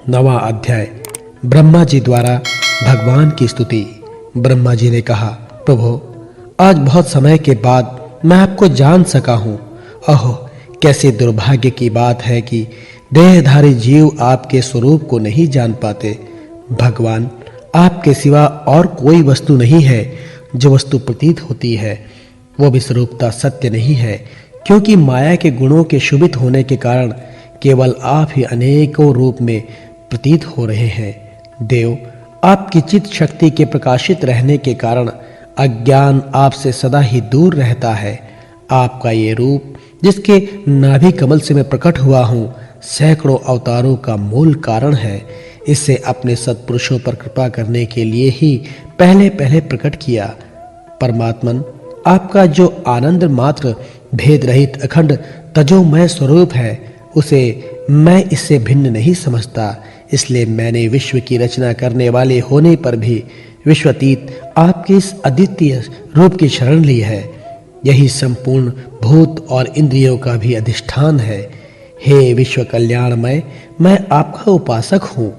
9वां अध्याय। ब्रह्मा जी द्वारा भगवान की स्तुति। ब्रह्मा जी ने कहा, प्रभु, आज बहुत समय के बाद मैं आपको जान सका हूँ। अहो, कैसे दुर्भाग्य की बात है कि देहधारी जीव आपके स्वरूप को नहीं जान पाते। भगवान, आपके सिवा और कोई वस्तु नहीं है जो वस्तु प्रतीत होती है। वो भी स्वरूपता सत्य नहीं है, क्योंकि माया के गुणों के शुभित होने के कारण केवल आप ही अनेकों रूप में प्रतीत हो रहे हैं। देव, आपकी चित्त शक्ति के प्रकाशित रहने के कारण अज्ञान आपसे सदा ही दूर रहता है। आपका ये रूप, जिसके नाभि कमल से मैं प्रकट हुआ हूँ, सैकड़ों अवतारों का मूल कारण है। इसे अपने सत्पुरुषों पर कृपा करने के लिए ही पहले प्रकट किया। परमात्मन, आपका जो आनंद मात्र भेद रहित अखंड तजोमय स्वरूप है, उसे मैं इससे भिन्न नहीं समझता। इसलिए मैंने विश्व की रचना करने वाले होने पर भी विश्वातीत आपके इस अद्वितीय रूप की शरण ली है। यही संपूर्ण भूत और इंद्रियों का भी अधिष्ठान है। हे विश्व कल्याणमय, मैं आपका उपासक हूँ।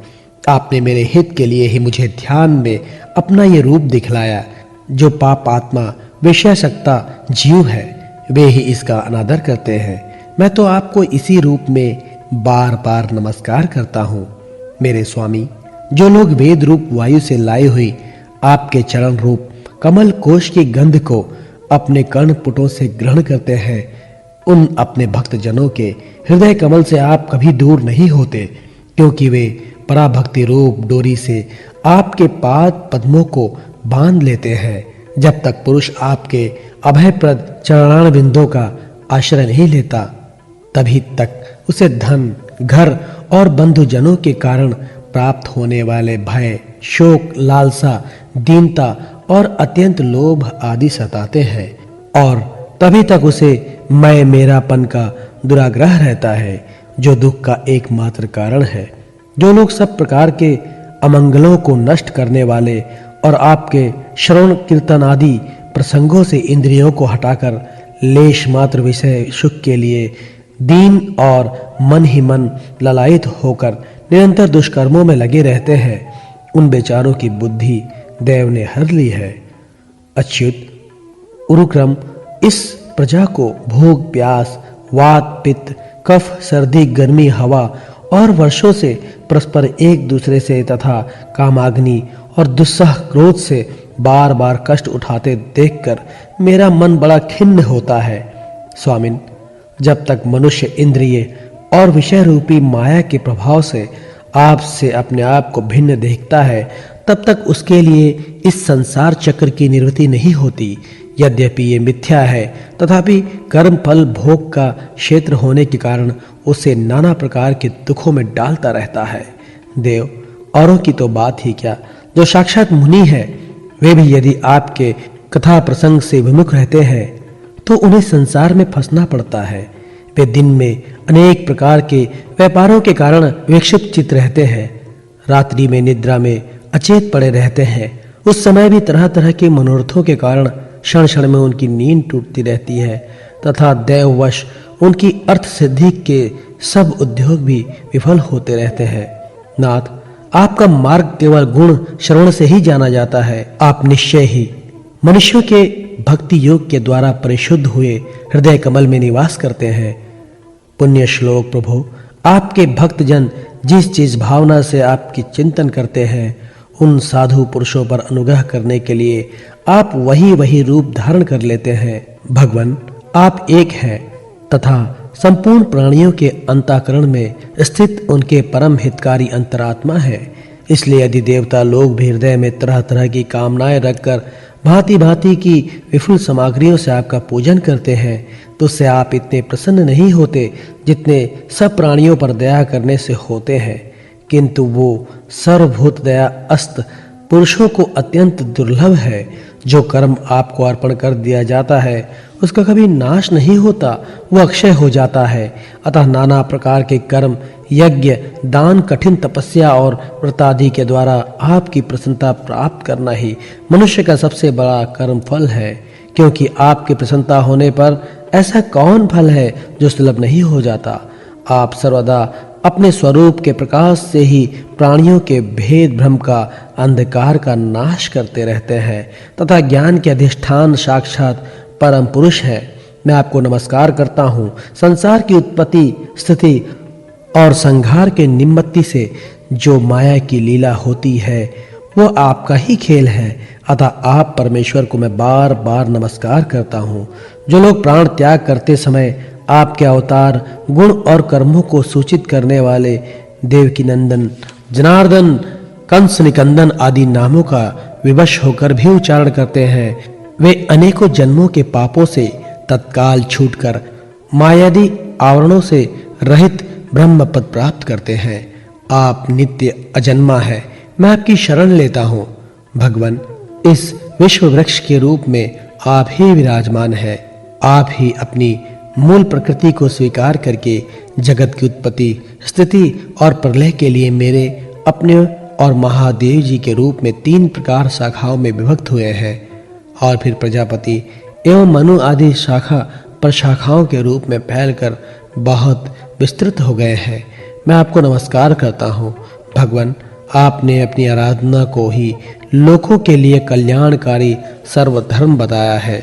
आपने मेरे हित के लिए ही मुझे ध्यान में अपना ये रूप दिखलाया। जो पाप आत्मा विषयासक्ता जीव है, वे ही इसका अनादर करते हैं। मैं तो आपको इसी रूप में बार-बार नमस्कार करता हूँ। मेरे स्वामी, जो लोग वेद रूप वायु से लाई हुई आपके चरण रूप कमल कोश की गंध को अपने कर्णपुटों से ग्रहण करते हैं, उन अपने भक्त जनों के हृदय कमल से आप कभी दूर नहीं होते, क्योंकि वे पराभक्ति रूप डोरी से आपके पाद पद्मों को बांध लेते हैं। जब तक पुरुष आपके अभयप्रद चरणार बिंदों का आश्रय नहीं लेता, तभी तक उसे धन, घर और बंधुजनों के कारण प्राप्त होने वाले भय, शोक, लालसा, दीनता और अत्यंत लोभ आदि सताते हैं, और तभी तक उसे मैं मेरापन का दुराग्रह रहता है, जो दुख का एकमात्र कारण है। जो लोग सब प्रकार के अमंगलों को नष्ट करने वाले और आपके श्रवण कीर्तन आदि प्रसंगों से इंद्रियों को हटाकर लेश मात्र विषय सुख के लिए दीन और मन ही मन ललायित होकर निरंतर दुष्कर्मों में लगे रहते हैं, उन बेचारों की बुद्धि देव ने हर ली है। अच्युत, उरुक्रम इस प्रजा को भूख, प्यास, वात, पित्त, कफ, सर्दी, गर्मी, हवा और वर्षों से परस्पर एक दूसरे से तथा कामाग्नि और दुस्सह क्रोध से बार-बार कष्ट उठाते देखकर मेरा मन बड़ा खिन्न होता है। स्वामिन, जब तक मनुष्य इंद्रिय और विषय रूपी माया के प्रभाव से आपसे अपने आप को भिन्न देखता है, तब तक उसके लिए इस संसार चक्र की निवृत्ति नहीं होती। यद्यपि ये मिथ्या है, तथापि कर्म फल भोग का क्षेत्र होने के कारण उसे नाना प्रकार के दुखों में डालता रहता है। देव, औरों की तो बात ही क्या, जो साक्षात मुनि है, वे भी यदि आपके कथा प्रसंग से विमुख रहते हैं, तो उन्हें संसार में फंसना पड़ता है। वे दिन में अनेक प्रकार के व्यापारों के कारण विक्षिप्त चित्त रहते हैं, रात्रि में निद्रा में अचेत पड़े रहते हैं। उस समय भी तरह-तरह के मनोरथों के कारण क्षण-क्षण में उनकी नींद टूटती रहती है, तथा दैववश उनकी अर्थ सिद्धि के सब उद्योग भी विफल होते रहते हैं। नाथ, आपका मार्ग केवल गुण श्रवण से ही जाना जाता है। आप निश्चय ही मनुष्यों के भक्ति योग के द्वारा परिशुद्ध हुए हृदय कमल में निवास करते हैं। पुण्य श्लोक प्रभु, आपके भक्तजन जिस भावना से आपकी चिंतन करते हैं, उन साधु पुरुषों पर अनुग्रह करने के लिए आप वही रूप धारण कर लेते हैं। भगवान, आप एक हैं तथा संपूर्ण प्राणियों के अंतःकरण में स्थित उनके परम हितकारी अंतरात्मा है। इसलिए यदि देवता लोग भी हृदय में तरह-तरह की कामनाएं रखकर भांति-भांति की विपुल सामग्रियों से आपका पूजन करते हैं, तो उससे आप इतने प्रसन्न नहीं होते जितने सब प्राणियों पर दया करने से होते हैं। किंतु वो सर्वभूत दया अस्त पुरुषों को अत्यंत दुर्लभ है। जो कर्म आपको अर्पण कर दिया जाता है, उसका कभी नाश नहीं होता, वो अक्षय हो जाता है। अतः नाना प्रकार के कर्म, यज्ञ, दान, कठिन तपस्या और व्रत आदि के द्वारा आपकी प्रसन्नता प्राप्त करना ही मनुष्य का सबसे बड़ा कर्म फल है। क्योंकि आपकी प्रसन्नता होने पर ऐसा कौन फल है जो सुलभ नहीं हो जाता। आप सर्वदा अपने स्वरूप के प्रकाश से ही प्राणियों के भेद भ्रम का अंधकार का नाश करते रहते हैं तथा ज्ञान के अधिष्ठान साक्षात परम पुरुष है। मैं आपको नमस्कार करता हूँ। संसार की उत्पत्ति, स्थिति और संहार के निमित्त से जो माया की लीला होती है वो आपका ही खेल है। अतः आप परमेश्वर को मैं बार-बार नमस्कार करता हूँ। जो लोग प्राण त्याग करते समय आपके अवतार, गुण और कर्मों को सूचित करने वाले देवकी नंदन, जनार्दन, कंस निकंदन आदि नामों का विवश होकर भी उच्चारण करते हैं, वे अनेकों जन्मों के पापों से तत्काल छूटकर मायादी आवरणों से रहित ब्रह्म पद प्राप्त करते हैं। आप नित्य अजन्मा है। मैं आपकी शरण लेता हूँ। भगवान, इस विश्व वृक्ष के रूप में आप ही विराजमान हैं। आप ही अपनी मूल प्रकृति को स्वीकार करके जगत की उत्पत्ति, स्थिति और प्रलय के लिए मेरे, अपने और महादेव जी के रूप में 3 प्रकार शाखाओं में विभक्त हुए हैं और फिर प्रजापति एवं मनु आदि शाखा प्रशाखाओं के रूप में फैलकर बहुत विस्तृत हो गए हैं। मैं आपको नमस्कार करता हूँ। भगवान, आपने अपनी आराधना को ही लोगों के लिए कल्याणकारी सर्वधर्म बताया है,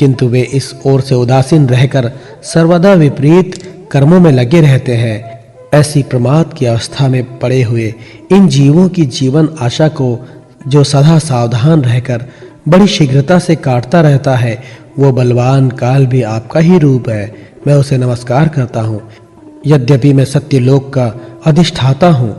किंतु वे इस ओर से उदासीन रहकर सर्वदा विपरीत कर्मों में लगे रहते हैं। ऐसी प्रमाद की अवस्था में पड़े हुए इन जीवों की जीवन आशा को जो सदा सावधान रहकर बड़ी शीघ्रता से काटता रहता है, वो बलवान काल भी आपका ही रूप है। मैं उसे नमस्कार करता हूँ। यद्यपि मैं सत्यलोक का अधिष्ठाता हूँ,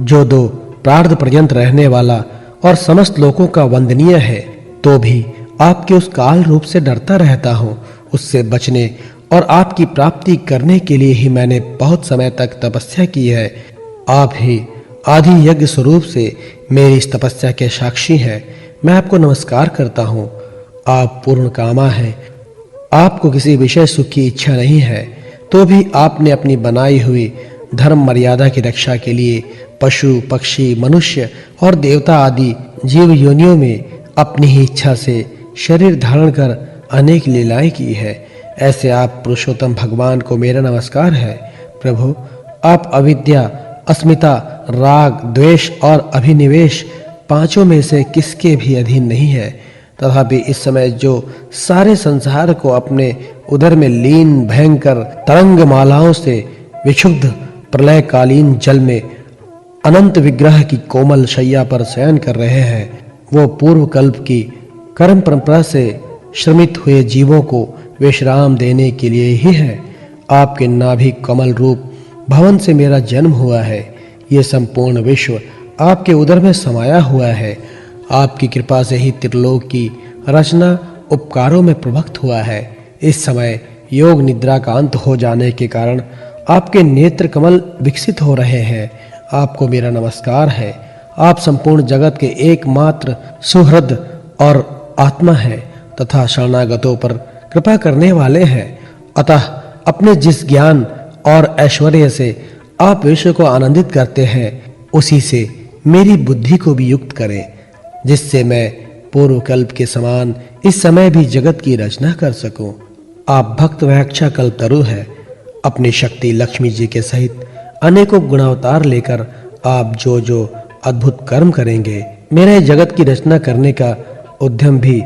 जो 2 प्रार्ध पर्यंत रहने वाला और समस्त लोकों का वंदनीय है, तो भी आपके उस काल रूप से डरता रहता हूँ। उससे बचने और आपकी प्राप्ति करने के लिए ही मैंने बहुत समय तक तपस्या की है। आप ही आदि यज्ञ स्वरूप से मेरी इस तपस्या के साक्षी हैं। मैं आपको नमस्कार करता हूँ। आप पूर्ण कामा हैं। आपको किसी विषय सुख की इच्छा नहीं है, तो भी आपने अपनी बनाई हुई धर्म मर्यादा की रक्षा के लिए पशु, पक्षी, मनुष्य और देवता आदि जीव योनियों में अपनी ही इच्छा से शरीर धारण कर अनेक लीलाएं की है। ऐसे आप पुरुषोत्तम भगवान को मेरा नमस्कार है। प्रभु, आप अविद्या, अस्मिता, राग, द्वेष और अभिनिवेश 5 में से किसके भी अधीन नहीं है। तथापि इस समय जो सारे संसार को अपने उदर में लीन भयंकर तरंग मालाओं से विक्षुब्ध प्रलयकालीन जल में अनंत विग्रह की कोमल शैया पर शयन कर रहे हैं, वो पूर्व कल्प की कर्म परंपरा से श्रमित हुए जीवों को विश्राम देने के लिए ही है। आपके नाभि कमल रूप भवन से मेरा जन्म हुआ है। ये संपूर्ण विश्व आपके उदर में समाया हुआ है। आपकी कृपा से ही त्रिलोक की रचना उपकारों में प्रवक्त हुआ है। इस समय योग निद्रा का अंत हो जाने के कारण आपके नेत्र कमल विकसित हो रहे हैं। आपको मेरा नमस्कार है। आप संपूर्ण जगत के एकमात्र सुहृद और आत्मा हैं तथा शरणागतों पर कृपा करने वाले हैं। अतः अपने जिस ज्ञान और ऐश्वर्य से आप विश्व को आनंदित करते हैं, उसी से मेरी बुद्धि को भी युक्त करें, जिससे मैं पूर्व कल्प के समान इस समय भी जगत की रचना कर सकूं। आप भक्त व्याख्या कल्पतरु है। अपनी शक्ति लक्ष्मी जी के सहित अनेकों गुणावतार लेकर आप जो अद्भुत कर्म करेंगे, मेरे जगत की रचना करने का उद्यम भी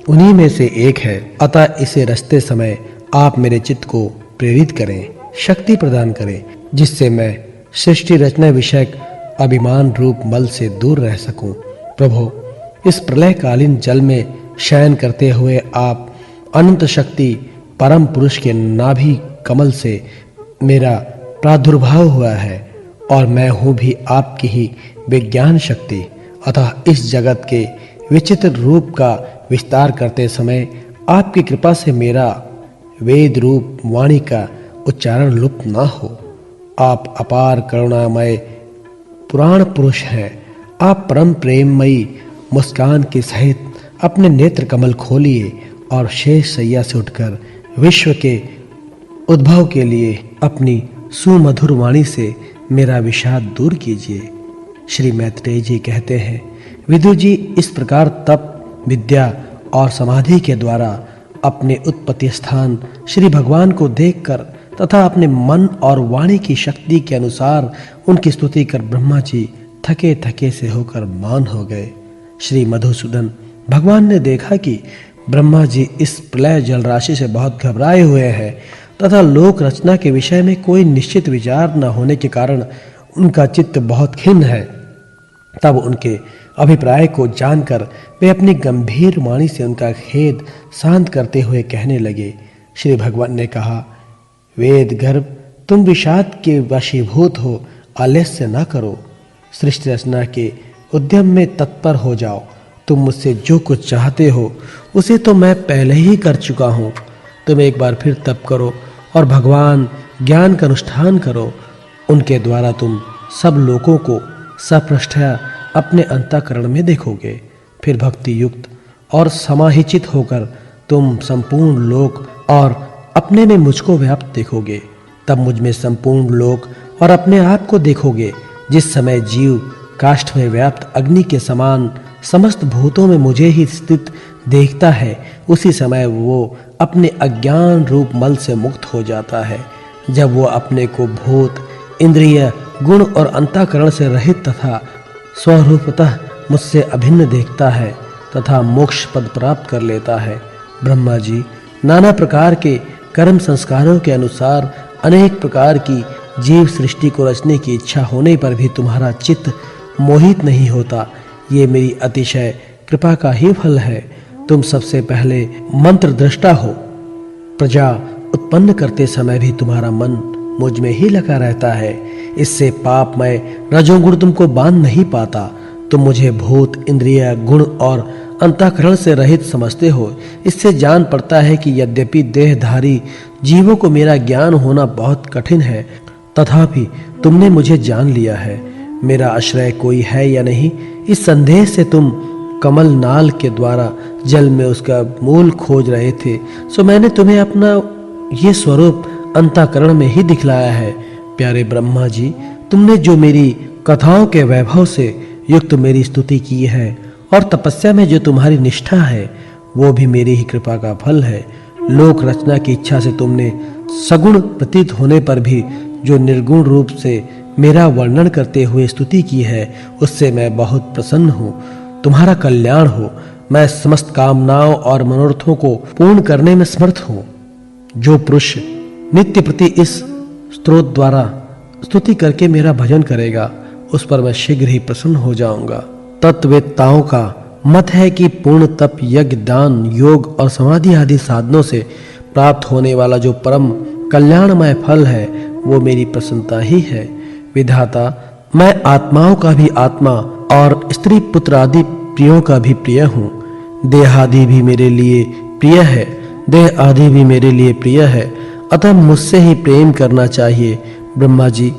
उन्हीं में से एक है। अतः इसे रचते समय आप मेरे चित्त को प्रेरित करें, शक्ति प्रदान करें, जिससे मैं सृष्टि रचना विषयक अभिमान रूप मल से दूर रह सकूं। प्रभु, इस प्रलयकालीन जल में शयन करते हुए आप अनंत शक्ति परम पुरुष के नाभि कमल से मेरा प्रादुर्भाव हुआ है और मैं हूँ भी आपकी ही विज्ञान शक्ति। अतः इस जगत के विचित्र रूप का विस्तार करते समय आपकी कृपा से मेरा वेद रूप वाणी का उच्चारण लुप्त ना हो। आप अपार करुणामय पुराण पुरुष हैं। आप परम प्रेममयी मुस्कान के सहित अपने नेत्र कमल खोलिए और शेष सैया से उठकर विश्व के उद्भव के लिए अपनी सुमधुर वाणी से मेरा विषाद दूर कीजिए। श्री मैत्रेय जी कहते हैं, विदुर जी इस प्रकार तप, विद्या और समाधि के द्वारा अपने उत्पत्ति स्थान श्री भगवान को देखकर तथा अपने मन और वाणी की शक्ति के अनुसार उनकी स्तुति कर ब्रह्मा जी थके-थके से होकर मौन हो गए। श्री मधुसूदन, भगवान ने देखा कि ब्रह्मा जी इस प्रलय जल राशि से बहुत घबराए हुए हैं तथा लोक रचना के विषय में कोई निश्चित विचार न होने के कारण उनका चित्त बहुत खिन्न है। तब उनके अभिप्राय को जानकर वे अपनी गंभीर वाणी से उनका खेद शांत करते हुए कहने लगे। श्री भगवान ने कहा, वेद गर्भ, तुम विषाद के वशीभूत हो, आलस्य न करो। सृष्टि रचना के उद्यम में तत्पर हो जाओ। तुम मुझसे जो कुछ चाहते हो उसे तो मैं पहले ही कर चुका हूँ। तुम एक बार फिर तप करो और भगवान ज्ञान का अनुष्ठान करो। उनके द्वारा तुम सब लोगों को सपृष्ठया अपने अंतःकरण में देखोगे। फिर भक्ति युक्त और समाहिचित होकर तुम संपूर्ण लोक और अपने में मुझको व्याप्त देखोगे। तब मुझ में संपूर्ण लोक और अपने आप को देखोगे। जिस समय जीव काष्ठ में व्याप्त अग्नि के समान समस्त भूतों में मुझे ही स्थित देखता है, उसी समय वो अपने अज्ञान रूप मल से मुक्त हो जाता है। जब वो अपने को भूत, इंद्रिय, गुण और अंतःकरण से रहित तथा स्वरूपतः मुझसे अभिन्न देखता है तथा मोक्ष पद प्राप्त कर लेता है। ब्रह्मा जी, नाना प्रकार के कर्म संस्कारों के अनुसार अनेक प्रकार की जीव सृष्टि को रचने की इच्छा होने पर भी तुम्हारा चित्त मोहित नहीं होता। ये मेरी अतिशय कृपा का ही फल है। तुम सबसे पहले मंत्र दृष्टा हो। प्रजा उत्पन्न करते समय भी तुम्हारा मन मुझ में ही लगा रहता है। इससे पापमय रजोगुण तुमको बांध नहीं पाता। तुम मुझे भूत, इंद्रिय, गुण और अंतःकरण से रहित समझते हो। इससे जान पड़ता है कि यद्यपि देहधारी जीवों को मेरा ज्ञान होना बहुत कठिन है, तथापि तुमने मुझे जान लिया है। मेरा आश्रय कोई है या नहीं, इस संदेह से तुम कमल नाल के द्वारा जल में उसका मूल खोज रहे थे, सो मैंने तुम्हें अपना ये स्वरूप अंतःकरण में ही दिखलाया है। प्यारे ब्रह्मा जी, तुमने जो मेरी कथाओं के वैभव से युक्त मेरी स्तुति की है और तपस्या में जो तुम्हारी निष्ठा है, वो भी मेरी ही कृपा का फल है। लोक रचना की इच्छा से तुमने सगुण प्रतीत होने पर भी जो निर्गुण रूप से मेरा वर्णन करते हुए स्तुति की है, उससे मैं बहुत प्रसन्न हूँ। तुम्हारा कल्याण हो। मैं समस्त कामनाओं और मनोरथों को पूर्ण करने में समर्थ हूँ। जो पुरुष नित्य प्रति इस स्तोत्र द्वारा स्तुति करके मेरा भजन करेगा, उस पर मैं शीघ्र ही प्रसन्न हो जाऊंगा। तत्ववेत्ताओं का मत है कि पूर्ण तप, यज्ञ, दान, योग और समाधि आदि साधनों से प्राप्त होने वाला जो परम कल्याणमय फल है, वो मेरी प्रसन्नता ही है। विधाता, मैं आत्माओं का भी आत्मा और स्त्री पुत्र आदि प्रियों का भी प्रिय हूँ। देह आदि भी मेरे लिए प्रिय है। देह आदि भी मेरे लिए प्रिय है, अतः मुझसे ही प्रेम करना चाहिए। ब्रह्मा जी,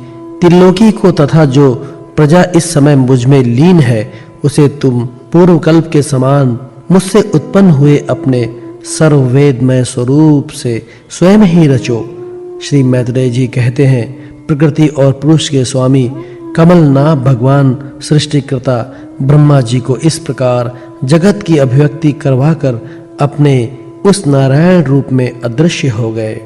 त्रिलोकी को तथा जो प्रजा इस समय मुझ में लीन है, उसे तुम पूर्व कल्प के समान मुझसे उत्पन्न हुए अपने सर्ववेदमय स्वरूप से स्वयं ही रचो। श्री मैत्रेय जी कहते हैं, प्रकृति और पुरुष के स्वामी कमलनाभ भगवान सृष्टिकर्ता ब्रह्मा जी को इस प्रकार जगत की अभिव्यक्ति करवाकर अपने उस नारायण रूप में अदृश्य हो गए।